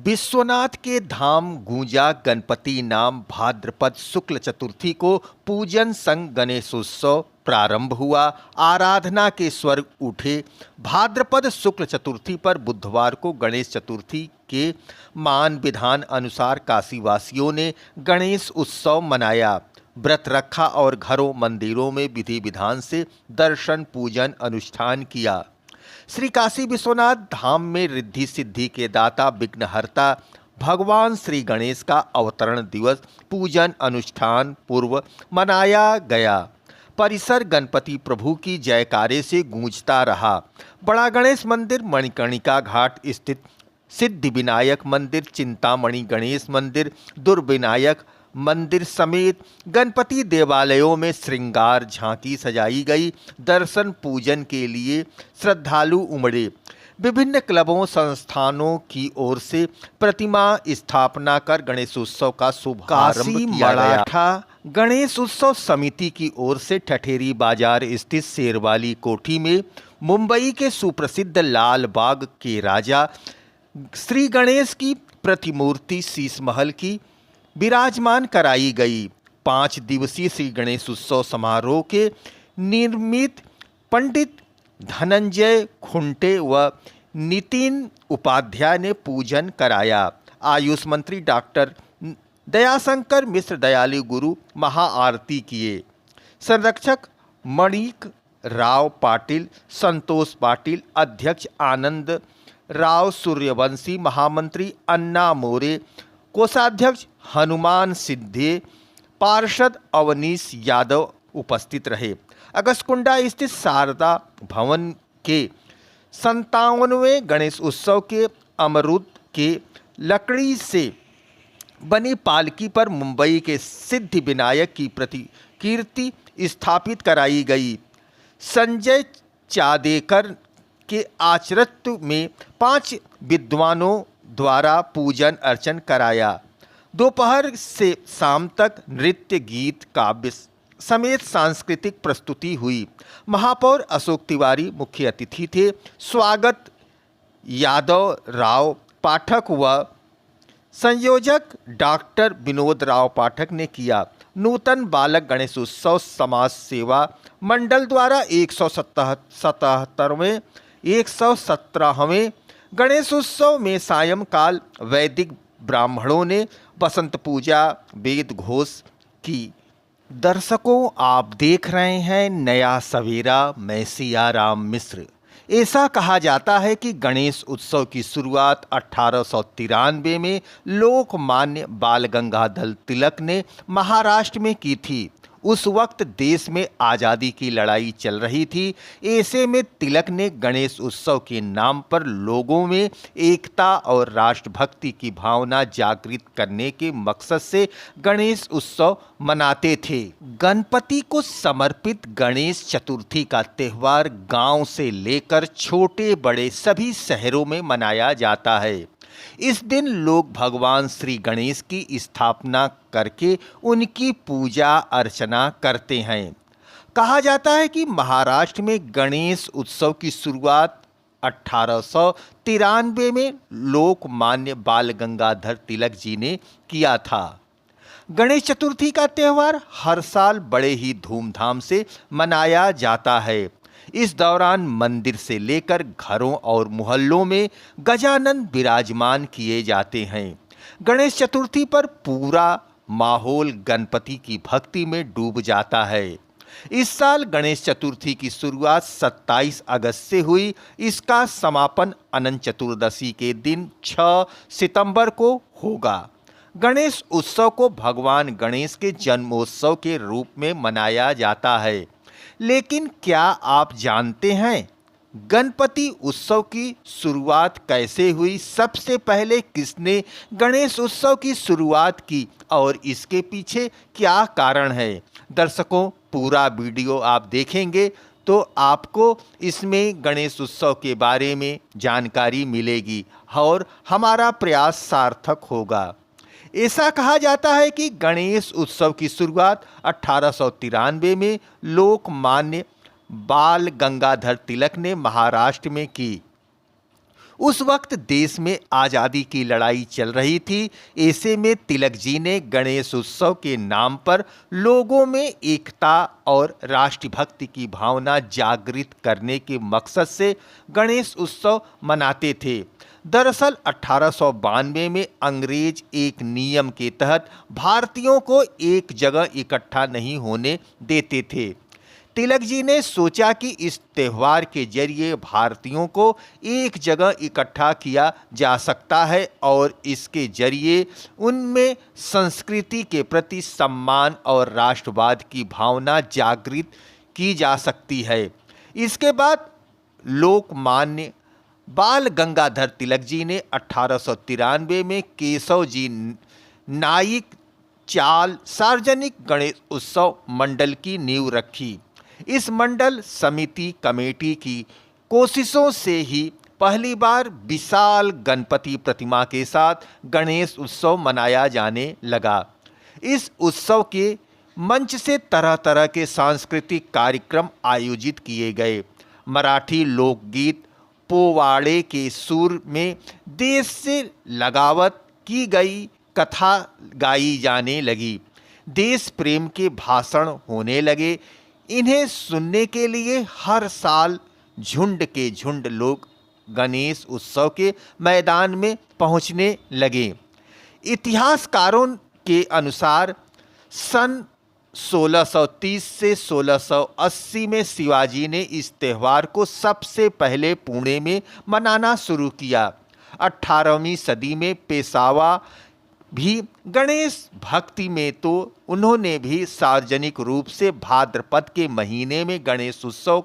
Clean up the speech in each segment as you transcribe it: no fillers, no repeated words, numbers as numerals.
विश्वनाथ के धाम गूंजा गणपति नाम। भाद्रपद शुक्ल चतुर्थी को पूजन संग गणेशोत्सव प्रारंभ हुआ। आराधना के स्वर उठे। भाद्रपद शुक्ल चतुर्थी पर बुधवार को गणेश चतुर्थी के मान विधान अनुसार काशीवासियों ने गणेश उत्सव मनाया, व्रत रखा और घरों मंदिरों में विधि विधान से दर्शन पूजन अनुष्ठान किया। श्री काशी विश्वनाथ धाम में रिद्धि सिद्धि के दाता विघ्नहर्ता भगवान श्री गणेश का अवतरण दिवस पूजन अनुष्ठान पूर्व मनाया गया। परिसर गणपति प्रभु की जयकारे से गूंजता रहा। बड़ा गणेश मंदिर, मणिकर्णिका घाट स्थित सिद्धि विनायक मंदिर, चिंतामणि गणेश मंदिर, दुर्विनायक मंदिर समेत गणपति देवालयों में श्रृंगार झांकी सजाई गई। दर्शन पूजन के लिए श्रद्धालु उमड़े। विभिन्न क्लबों संस्थानों की ओर से प्रतिमा स्थापना कर गणेशोत्सव का शुभारंभ किया गया। गणेश उत्सव समिति की ओर से ठठेरी बाजार स्थित शेरवाली कोठी में मुंबई के सुप्रसिद्ध लाल बाग के राजा श्री गणेश की प्रतिमूर्ति शीश महल की विराजमान कराई गई। 5 दिवसीय श्री गणेश उत्सव समारोह के निर्मित पंडित धनंजय खुंटे व नितिन उपाध्याय ने पूजन कराया। आयुष मंत्री डॉक्टर दयाशंकर मिश्र दयालु गुरु महाआरती किए। संरक्षक मणिक राव पाटिल, संतोष पाटिल, अध्यक्ष आनंद राव सूर्यवंशी, महामंत्री अन्ना मोरे, कोषाध्यक्ष हनुमान सिद्धे, पार्षद अवनीश यादव उपस्थित रहे। अगस्कुंडा स्थित शारदा भवन के 57वें गणेश उत्सव के अमरूद के लकड़ी से बनी पालकी पर मुंबई के सिद्धि विनायक की प्रतिकीर्ति स्थापित कराई गई। संजय चादेकर के आचरत्व में 5 विद्वानों द्वारा पूजन अर्चन कराया। दोपहर से शाम तक नृत्य, गीत, काव्य समेत सांस्कृतिक प्रस्तुति हुई। महापौर अशोक तिवारी मुख्य अतिथि थे। स्वागत यादव राव पाठक व संयोजक डॉक्टर विनोद राव पाठक ने किया। नूतन बालक गणेशोत्सव समाज सेवा मंडल द्वारा 117वें गणेशोत्सव में सायंकाल वैदिक ब्राह्मणों ने बसंत पूजा, वेद घोष की। दर्शकों, आप देख रहे हैं नया सवेरा, मैं सियाराम मिश्र। ऐसा कहा जाता है कि गणेश उत्सव की शुरुआत 1893 में लोकमान्य बाल गंगाधर तिलक ने महाराष्ट्र में की थी। उस वक्त देश में आज़ादी की लड़ाई चल रही थी। ऐसे में तिलक ने गणेश उत्सव के नाम पर लोगों में एकता और राष्ट्रभक्ति की भावना जागृत करने के मकसद से गणेश उत्सव मनाते थे। गणपति को समर्पित गणेश चतुर्थी का त्यौहार गांव से लेकर छोटे बड़े सभी शहरों में मनाया जाता है। इस दिन लोग भगवान श्री गणेश की स्थापना करके उनकी पूजा अर्चना करते हैं। कहा जाता है कि महाराष्ट्र में गणेश उत्सव की शुरुआत 1893 में लोकमान्य बाल गंगाधर तिलक जी ने किया था। गणेश चतुर्थी का त्यौहार हर साल बड़े ही धूमधाम से मनाया जाता है। इस दौरान मंदिर से लेकर घरों और मोहल्लों में गजानन विराजमान किए जाते हैं। गणेश चतुर्थी पर पूरा माहौल गणपति की भक्ति में डूब जाता है। इस साल गणेश चतुर्थी की शुरुआत 27 अगस्त से हुई। इसका समापन अनंत चतुर्दशी के दिन 6 सितंबर को होगा। गणेश उत्सव को भगवान गणेश के जन्मोत्सव के रूप में मनाया जाता है। लेकिन क्या आप जानते हैं गणपति उत्सव की शुरुआत कैसे हुई? सबसे पहले किसने गणेश उत्सव की शुरुआत की और इसके पीछे क्या कारण है? दर्शकों, पूरा वीडियो आप देखेंगे तो आपको इसमें गणेश उत्सव के बारे में जानकारी मिलेगी और हमारा प्रयास सार्थक होगा। ऐसा कहा जाता है कि गणेश उत्सव की शुरुआत 1893 में लोकमान्य बाल गंगाधर तिलक ने महाराष्ट्र में की। उस वक्त देश में आज़ादी की लड़ाई चल रही थी। ऐसे में तिलक जी ने गणेश उत्सव के नाम पर लोगों में एकता और राष्ट्रभक्ति की भावना जागृत करने के मकसद से गणेश उत्सव मनाते थे। दरअसल 1892 में अंग्रेज एक नियम के तहत भारतीयों को एक जगह इकट्ठा नहीं होने देते थे। तिलक जी ने सोचा कि इस त्यौहार के जरिए भारतीयों को एक जगह इकट्ठा किया जा सकता है और इसके जरिए उनमें संस्कृति के प्रति सम्मान और राष्ट्रवाद की भावना जागृत की जा सकती है। इसके बाद लोकमान्य बाल गंगाधर तिलक जी ने 1893 में केशव जी नाइक चाल सार्वजनिक गणेश उत्सव मंडल की नींव रखी। इस मंडल समिति कमेटी की कोशिशों से ही पहली बार विशाल गणपति प्रतिमा के साथ गणेश उत्सव मनाया जाने लगा। इस उत्सव के मंच से तरह तरह के सांस्कृतिक कार्यक्रम आयोजित किए गए। मराठी लोकगीत पोवाड़े के सुर में देश से लगावत की गई कथा गाई जाने लगी। देश प्रेम के भाषण होने लगे। इन्हें सुनने के लिए हर साल झुंड के झुंड लोग गणेश उत्सव के मैदान में पहुंचने लगे। इतिहासकारों के अनुसार सन 1630 से 1680 में शिवाजी ने इस त्यौहार को सबसे पहले पुणे में मनाना शुरू किया। 18वीं सदी में पेशवा भी गणेश भक्ति में तो उन्होंने भी सार्वजनिक रूप से भाद्रपद के महीने में गणेश उत्सव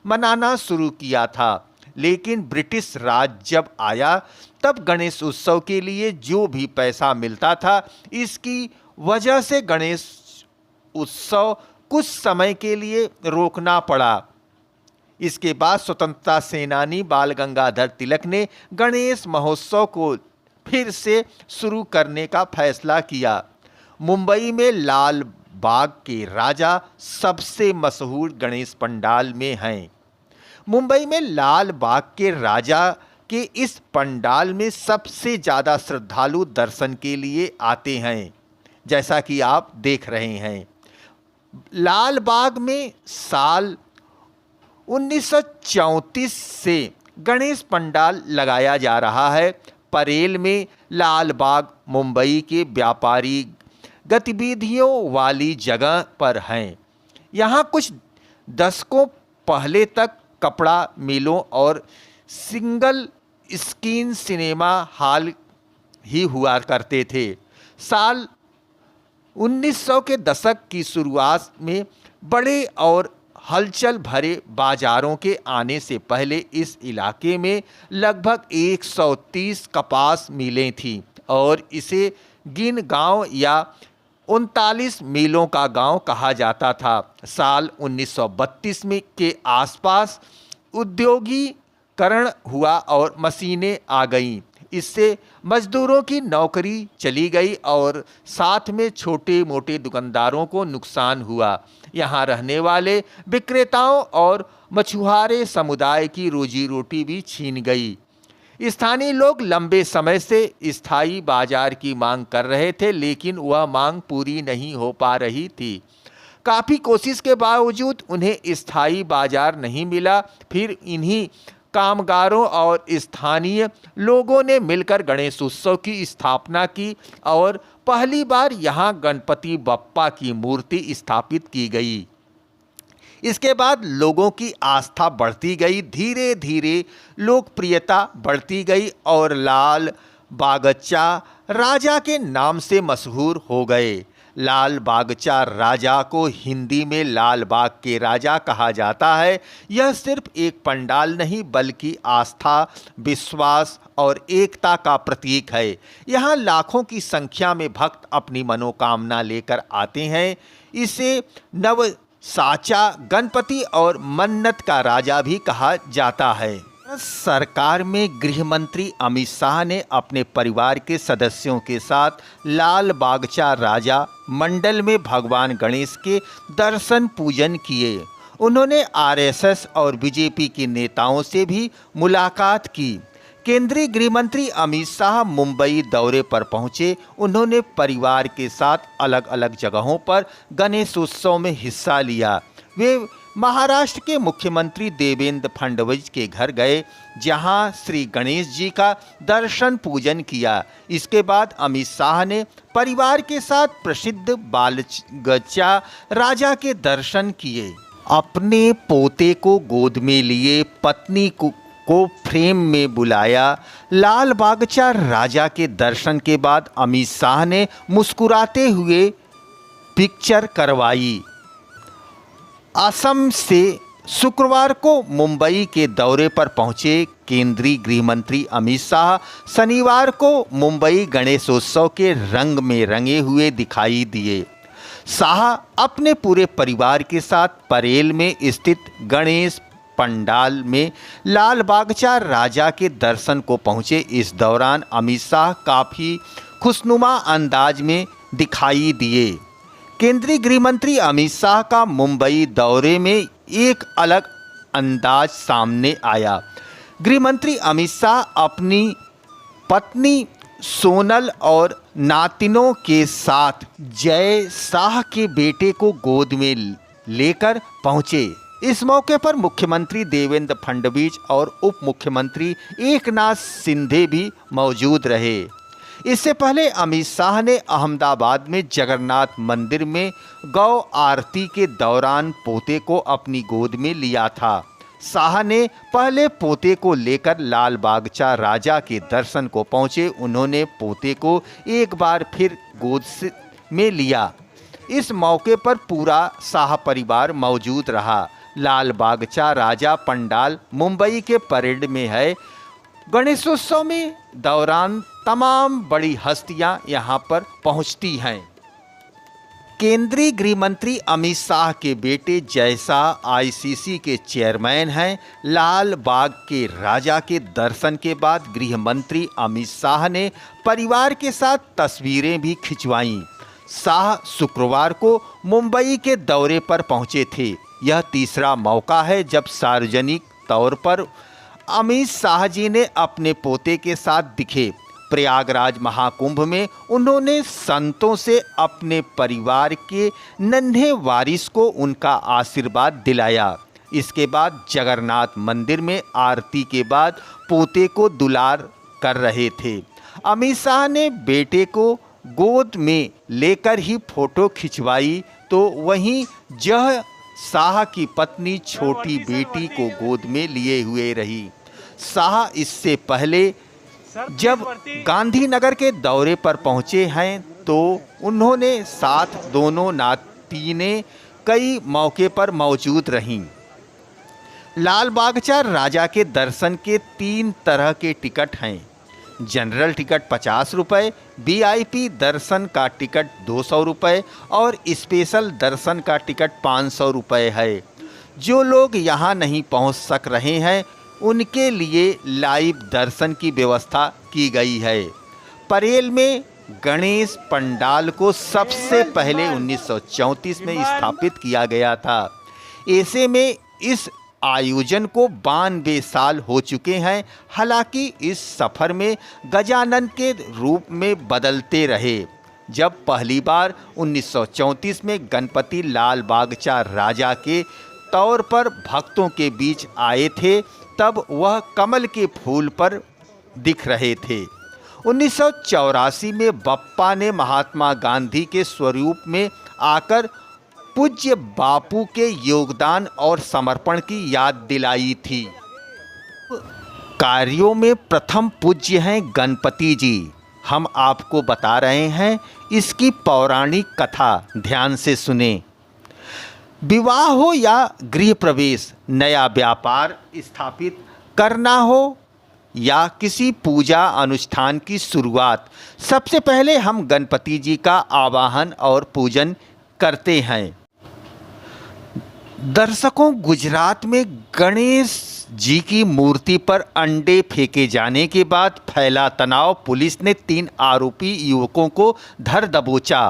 मनाना शुरू किया था। लेकिन ब्रिटिश राज जब आया तब गणेश उत्सव के लिए जो भी पैसा मिलता था, इसकी वजह से गणेश उत्सव कुछ समय के लिए रोकना पड़ा। इसके बाद स्वतंत्रता सेनानी बाल गंगाधर तिलक ने गणेश महोत्सव को फिर से शुरू करने का फैसला किया। मुंबई में लाल बाग के राजा सबसे मशहूर गणेश पंडाल में हैं। मुंबई में लाल बाग के राजा के इस पंडाल में सबसे ज़्यादा श्रद्धालु दर्शन के लिए आते हैं, जैसा कि आप देख रहे हैं। लाल बाग में साल 1934 से गणेश पंडाल लगाया जा रहा है। परेल में लाल बाग मुंबई के व्यापारी गतिविधियों वाली जगह पर हैं। यहाँ कुछ दशकों पहले तक कपड़ा मिलों और सिंगल स्क्रीन सिनेमा हॉल ही हुआ करते थे। साल 1900 के दशक की शुरुआत में बड़े और हलचल भरे बाजारों के आने से पहले इस इलाके में लगभग 130 कपास मिलें थीं और इसे गिन गांव या 39 मीलों का गांव कहा जाता था। साल 1932 में के आसपास उद्योगीकरण हुआ और मशीनें आ गईं। इससे मजदूरों की नौकरी चली गई और साथ में छोटे मोटे दुकानदारों को नुकसान हुआ। यहाँ रहने वाले विक्रेताओं और मछुआरे समुदाय की रोजी रोटी भी छीन गई। स्थानीय लोग लंबे समय से स्थायी बाजार की मांग कर रहे थे, लेकिन वह मांग पूरी नहीं हो पा रही थी। काफ़ी कोशिश के बावजूद उन्हें स्थायी बाजार नहीं मिला। फिर इन्हीं कामगारों और स्थानीय लोगों ने मिलकर गणेश उत्सव की स्थापना की और पहली बार यहाँ गणपति बप्पा की मूर्ति स्थापित की गई। इसके बाद लोगों की आस्था बढ़ती गई, धीरे धीरे लोकप्रियता बढ़ती गई और लाल बागचा राजा के नाम से मशहूर हो गए। लाल बागचा राजा को हिंदी में लाल बाग के राजा कहा जाता है। यह सिर्फ एक पंडाल नहीं बल्कि आस्था, विश्वास और एकता का प्रतीक है। यहाँ लाखों की संख्या में भक्त अपनी मनोकामना लेकर आते हैं। इसे नव साचा गणपति और मन्नत का राजा भी कहा जाता है। सरकार में गृह मंत्री अमित शाह ने अपने परिवार के सदस्यों के साथ लाल बागचा राजा मंडल में भगवान गणेश के दर्शन पूजन किए। उन्होंने आरएसएस और बीजेपी के नेताओं से भी मुलाकात की। केंद्रीय गृह मंत्री अमित शाह मुंबई दौरे पर पहुंचे। उन्होंने परिवार के साथ अलग अलग जगहों पर गणेशोत्सव में हिस्सा लिया। वे महाराष्ट्र के मुख्यमंत्री देवेंद्र फडणवीस के घर गए, जहां श्री गणेश जी का दर्शन पूजन किया। इसके बाद अमित शाह ने परिवार के साथ प्रसिद्ध बालगच्चा राजा के दर्शन किए। अपने पोते को गोद में लिए पत्नी को फ्रेम में बुलाया। लाल बागचा राजा के दर्शन के बाद अमित शाह ने मुस्कुराते हुए पिक्चर करवाई। असम से शुक्रवार को मुंबई के दौरे पर पहुंचे केंद्रीय गृह मंत्री अमित शाह शनिवार को मुंबई गणेशोत्सव के रंग में रंगे हुए दिखाई दिए। शाह अपने पूरे परिवार के साथ परेल में स्थित गणेश पंडाल में लाल बागचा राजा के दर्शन को पहुंचे। इस दौरान अमित शाह काफ़ी खुशनुमा अंदाज में दिखाई दिए। केंद्रीय गृह मंत्री अमित शाह का मुंबई दौरे में एक अलग अंदाज सामने आया। गृह मंत्री अमित शाह अपनी पत्नी सोनल और नातिनों के साथ जय शाह के बेटे को गोद में लेकर पहुंचे। इस मौके पर मुख्यमंत्री देवेंद्र फडणवीस और उप मुख्यमंत्री एकनाथ शिंदे भी मौजूद रहे। इससे पहले अमित शाह ने अहमदाबाद में जगन्नाथ मंदिर में गौ आरती के दौरान पोते को अपनी गोद में लिया था। शाह ने पहले पोते को लेकर लाल बागचा राजा के दर्शन को पहुंचे। उन्होंने पोते को एक बार फिर गोद में लिया। इस मौके पर पूरा शाह परिवार मौजूद रहा। लाल बागचा राजा पंडाल मुंबई के परेड में है। गणेशोत्सव में दौरान तमाम बड़ी हस्तियां यहां पर पहुंचती हैं। केंद्रीय गृह मंत्री अमित शाह के बेटे जय शाह आईसीसी के चेयरमैन हैं। लाल बाग के राजा के दर्शन के बाद गृह मंत्री अमित शाह ने परिवार के साथ तस्वीरें भी खिंचवाईं। शाह शुक्रवार को मुंबई के दौरे पर पहुंचे थे। यह तीसरा मौका है जब सार्वजनिक तौर पर अमित शाह जी ने अपने पोते के साथ दिखे। प्रयागराज महाकुंभ में उन्होंने संतों से अपने परिवार के नन्हे वारिस को उनका आशीर्वाद दिलाया। इसके बाद जगन्नाथ मंदिर में आरती के बाद पोते को दुलार कर रहे थे। अमित शाह ने बेटे को गोद में लेकर ही फोटो खिंचवाई, तो वहीं जय शाह की पत्नी छोटी बेटी को गोद में लिए हुए रही। शाह इससे पहले जब गांधीनगर के दौरे पर पहुंचे हैं तो उन्होंने साथ दोनों नातिनें कई मौके पर मौजूद रहीं। लाल बागचा राजा के दर्शन के 3 तरह के टिकट हैं। जनरल टिकट 50 रुपये, वीआईपी दर्शन का टिकट 200 रुपये और स्पेशल दर्शन का टिकट 500 रुपये है। जो लोग यहाँ नहीं पहुँच सक रहे हैं उनके लिए लाइव दर्शन की व्यवस्था की गई है। परेल में गणेश पंडाल को सबसे पहले 1934 में स्थापित किया गया था। ऐसे में इस आयोजन को 92 साल हो चुके हैं। हालांकि इस सफ़र में गजानन के रूप में बदलते रहे। जब पहली बार 1934 में गणपति लाल बागचा राजा के तौर पर भक्तों के बीच आए थे तब वह कमल के फूल पर दिख रहे थे। 1984 में बप्पा ने महात्मा गांधी के स्वरूप में आकर पूज्य बापू के योगदान और समर्पण की याद दिलाई थी। कार्यों में प्रथम पूज्य हैं गणपति जी। हम आपको बता रहे हैं इसकी पौराणिक कथा, ध्यान से सुने। विवाह हो या गृह प्रवेश, नया व्यापार स्थापित करना हो या किसी पूजा अनुष्ठान की शुरुआत, सबसे पहले हम गणपति जी का आवाहन और पूजन करते हैं। दर्शकों, गुजरात में गणेश जी की मूर्ति पर अंडे फेंके जाने के बाद फैला तनाव। पुलिस ने 3 आरोपी युवकों को धर दबोचा।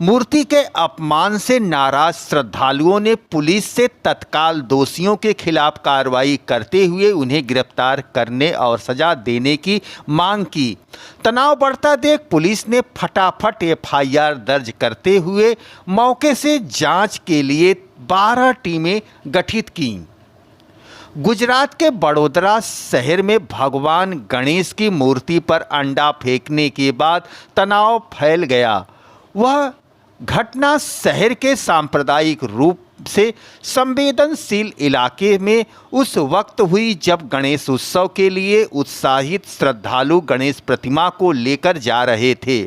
मूर्ति के अपमान से नाराज श्रद्धालुओं ने पुलिस से तत्काल दोषियों के खिलाफ कार्रवाई करते हुए उन्हें गिरफ्तार करने और सजा देने की मांग की। तनाव बढ़ता देख पुलिस ने फटाफट एफआईआर दर्ज करते हुए मौके से जांच के लिए 12 टीमें गठित कीं। गुजरात के बड़ोदरा शहर में भगवान गणेश की मूर्ति पर अंडा फेंकने के बाद तनाव फैल गया। वह घटना शहर के सांप्रदायिक रूप से संवेदनशील इलाके में उस वक्त हुई जब गणेश उत्सव के लिए उत्साहित श्रद्धालु गणेश प्रतिमा को लेकर जा रहे थे।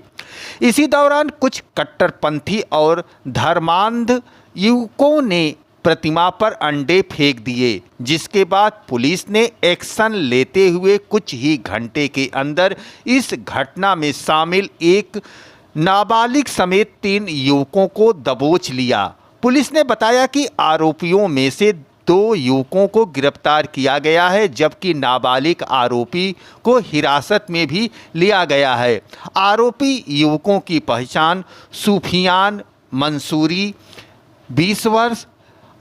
इसी दौरान कुछ कट्टरपंथी और धर्मांध युवकों ने प्रतिमा पर अंडे फेंक दिए, जिसके बाद पुलिस ने एक्शन लेते हुए कुछ ही घंटे के अंदर इस घटना में शामिल एक नाबालिग समेत 3 युवकों को दबोच लिया। पुलिस ने बताया कि आरोपियों में से 2 युवकों को गिरफ्तार किया गया है, जबकि नाबालिग आरोपी को हिरासत में भी लिया गया है। आरोपी युवकों की पहचान सूफियान मंसूरी 20 वर्ष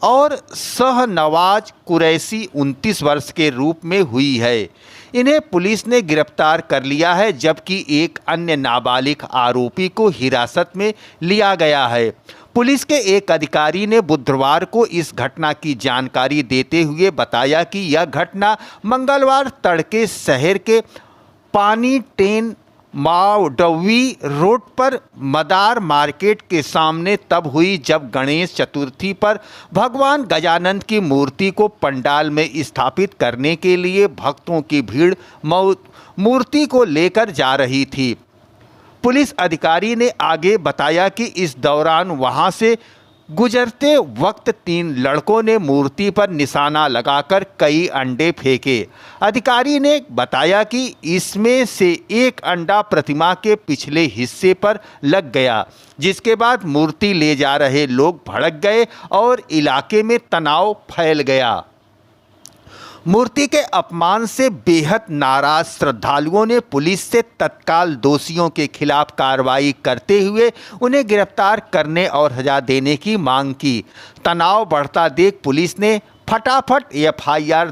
और शहनवाज कुरैशी 29 वर्ष के रूप में हुई है। इन्हें पुलिस ने गिरफ्तार कर लिया है, जबकि एक अन्य नाबालिग आरोपी को हिरासत में लिया गया है। पुलिस के एक अधिकारी ने बुधवार को इस घटना की जानकारी देते हुए बताया कि यह घटना मंगलवार तड़के शहर के पानी टेन मावडवी रोड पर मदार मार्केट के सामने तब हुई जब गणेश चतुर्थी पर भगवान गजानन की मूर्ति को पंडाल में स्थापित करने के लिए भक्तों की भीड़ मूर्ति को लेकर जा रही थी। पुलिस अधिकारी ने आगे बताया कि इस दौरान वहां से गुजरते वक्त 3 लड़कों ने मूर्ति पर निशाना लगाकर कई अंडे फेंके। अधिकारी ने बताया कि इसमें से एक अंडा प्रतिमा के पिछले हिस्से पर लग गया, जिसके बाद मूर्ति ले जा रहे लोग भड़क गए और इलाके में तनाव फैल गया। मूर्ति के अपमान से बेहद नाराज श्रद्धालुओं ने पुलिस से तत्काल दोषियों के खिलाफ कार्रवाई करते हुए उन्हें गिरफ्तार करने और सजा देने की मांग की। तनाव बढ़ता देख पुलिस ने फटाफट एफआईआर